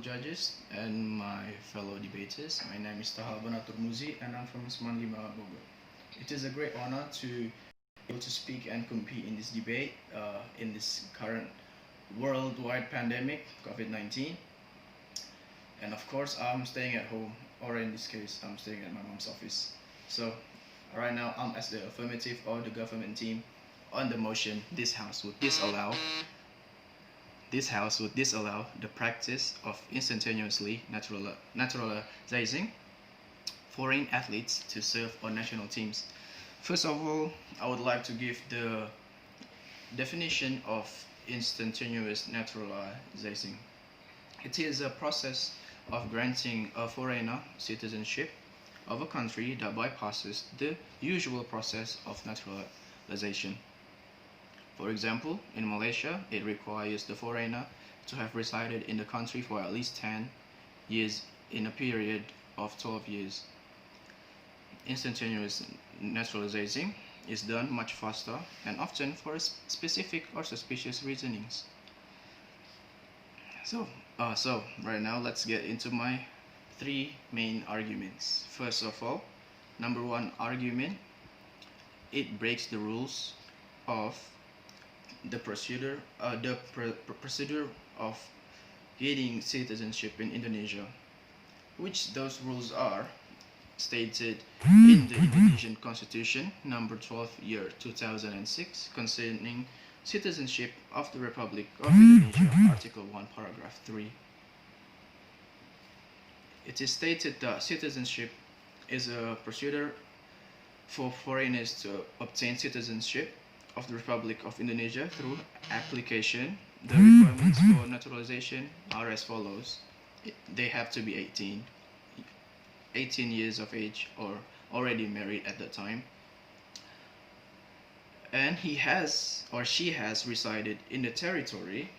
judges and my fellow debaters. My name is Thaha Turmuzi and I'm from SMAN Bogor. It is a great honor to be able to speak and compete in this debate in this current worldwide pandemic, COVID-19. And of course, I'm staying at home, or in this case, I'm staying at my mom's office. So right now, I'm as the affirmative or the government team on the motion this house would disallow the practice of instantaneously naturalizing foreign athletes to serve on national teams. First of all, I would like to give the definition of instantaneous naturalizing. It is a process of granting a foreigner citizenship of a country that bypasses the usual process of naturalization. For example, in Malaysia, it requires the foreigner to have resided in the country for at least 10 years in a period of 12 years. Instantaneous naturalizing is done much faster and often for specific or suspicious reasonings. So right now let's get into my three main arguments. First of all, number one argument, it breaks the rules of the procedure of getting citizenship in Indonesia, which those rules are stated in the Indonesian Constitution number 12 year 2006 concerning citizenship of the Republic of Indonesia, Article 1 paragraph 3. It is stated that citizenship is a procedure for foreigners to obtain citizenship of the Republic of Indonesia through application. The requirements for naturalization are as follows. They have to be 18 years of age or already married at that time, and he has or she has resided in the territory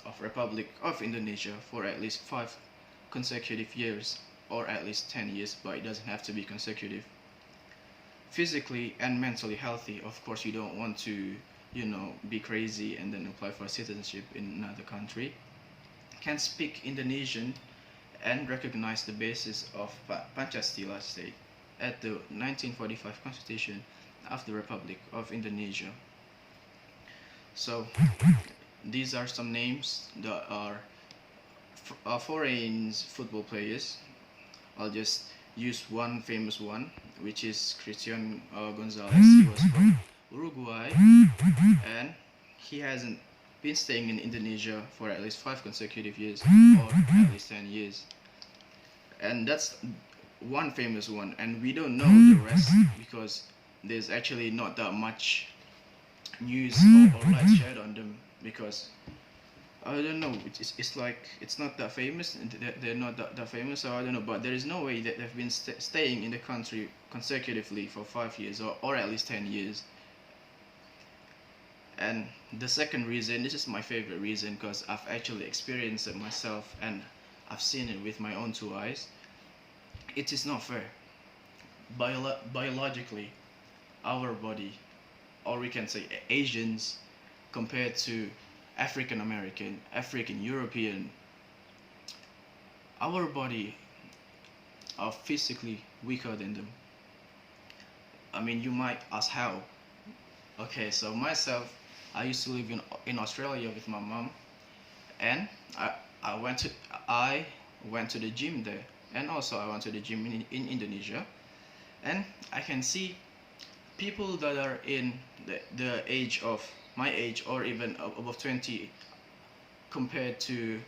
of Republic of Indonesia for at least 5 consecutive years or at least 10 years, but it doesn't have to be consecutive. Physically and mentally healthy. Of course, you don't want to, be crazy and then apply for citizenship in another country. Can speak Indonesian and recognize the basis of Pancasila state at the 1945 Constitution of the Republic of Indonesia. So these are some names that are foreign football players. I'll just use one famous one, which is Christian Gonzalez. He was from Uruguay and he hasn't been staying in Indonesia for at least 5 consecutive years or at least 10 years. And that's one famous one, and we don't know the rest because there's actually not that much news or light shed on them, because I don't know, it's like it's not that famous and they're not that famous, so I don't know, but there is no way that they've been staying in the country consecutively for 5 years or at least 10 years. And the second reason, this is my favorite reason because I've actually experienced it myself and I've seen it with my own 2 eyes. It is not fair. Biologically, our body, or we can say Asians, compared to African American, African European, our body are physically weaker than them. I mean, you might ask how. Okay, so myself, I used to live in Australia with my mom, and I went to the gym there, and also I went to the gym in Indonesia, and I can see people that are in the age of my age or even above 20 compared to,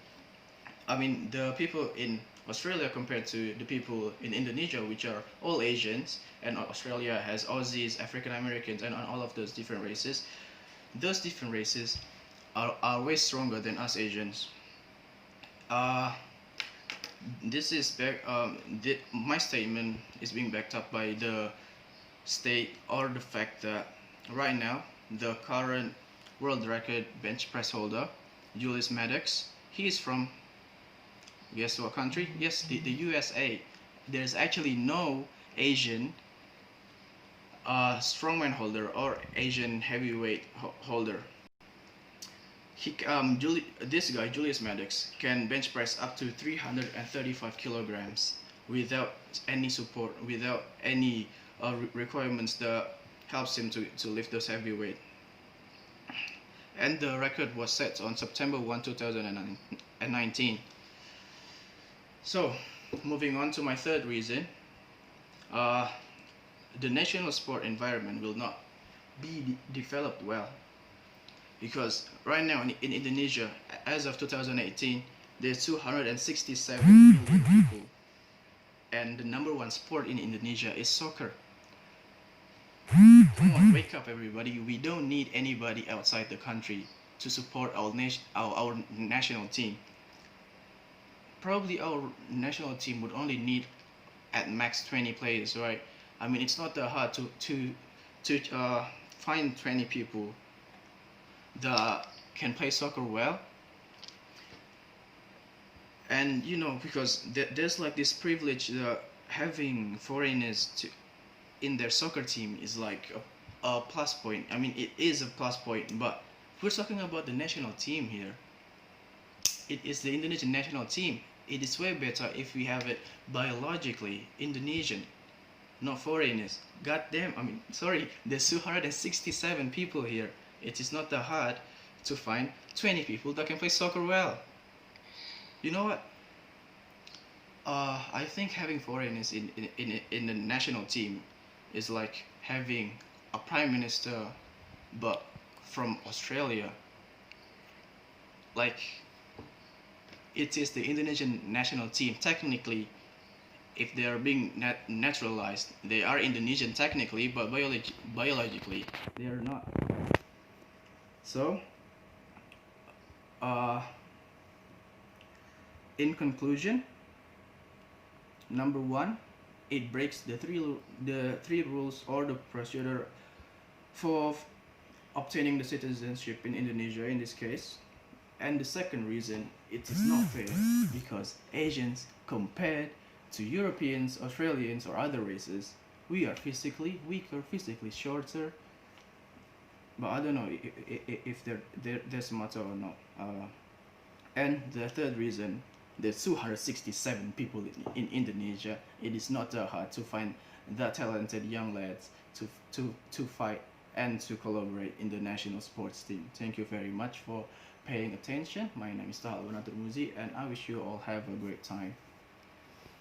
the people in Australia compared to the people in Indonesia, which are all Asians, and Australia has Aussies, African Americans, and all of those different races. Those different races are way stronger than us Asians. This is my statement is being backed up by the state or the fact that right now the current world record bench press holder, Julius Maddox, he is from, guess what country? Yes, the USA. There's actually no Asian strongman holder or Asian heavyweight holder. This guy Julius Maddox can bench press up to 335 kilograms without any support, without any requirements that helps him to lift those heavy weight. And the record was set on September 1, 2019. So, moving on to my third reason, uh, the national sport environment will not be developed well, because right now in Indonesia, as of 2018, there's 267 million people, and the number one sport in Indonesia is soccer. Come on, wake up, everybody! We don't need anybody outside the country to support our national team. Probably our national team would only need at max 20 players, right? I mean, it's not that hard to find 20 people that can play soccer well. And because there's like this privilege that having foreigners in their soccer team is like a plus point. I mean, it is a plus point, but we're talking about the national team here. It is the Indonesian national team. It is way better if we have it biologically Indonesian, not foreigners. God damn, I mean, sorry, there's 267 people here. It is not that hard to find 20 people that can play soccer well. You know what? I think having foreigners in the national team is like having a prime minister, but from Australia. Like, it is the Indonesian national team. Technically, if they are being naturalized, they are Indonesian technically, but biologically, they are not. So, in conclusion, number one, it breaks the three rules or the procedure for obtaining the citizenship in Indonesia in this case. And the second reason, it is not fair because Asians compared to Europeans, Australians, or other races, we are physically weaker, physically shorter. But I don't know if there's a matter or not. And the third reason, there's 267 people in Indonesia. It is not that hard to find that talented young lads to fight and to collaborate in the national sports team. Thank you very much for paying attention. My name is Thaha Albana Turmuzi, and I wish you all have a great time.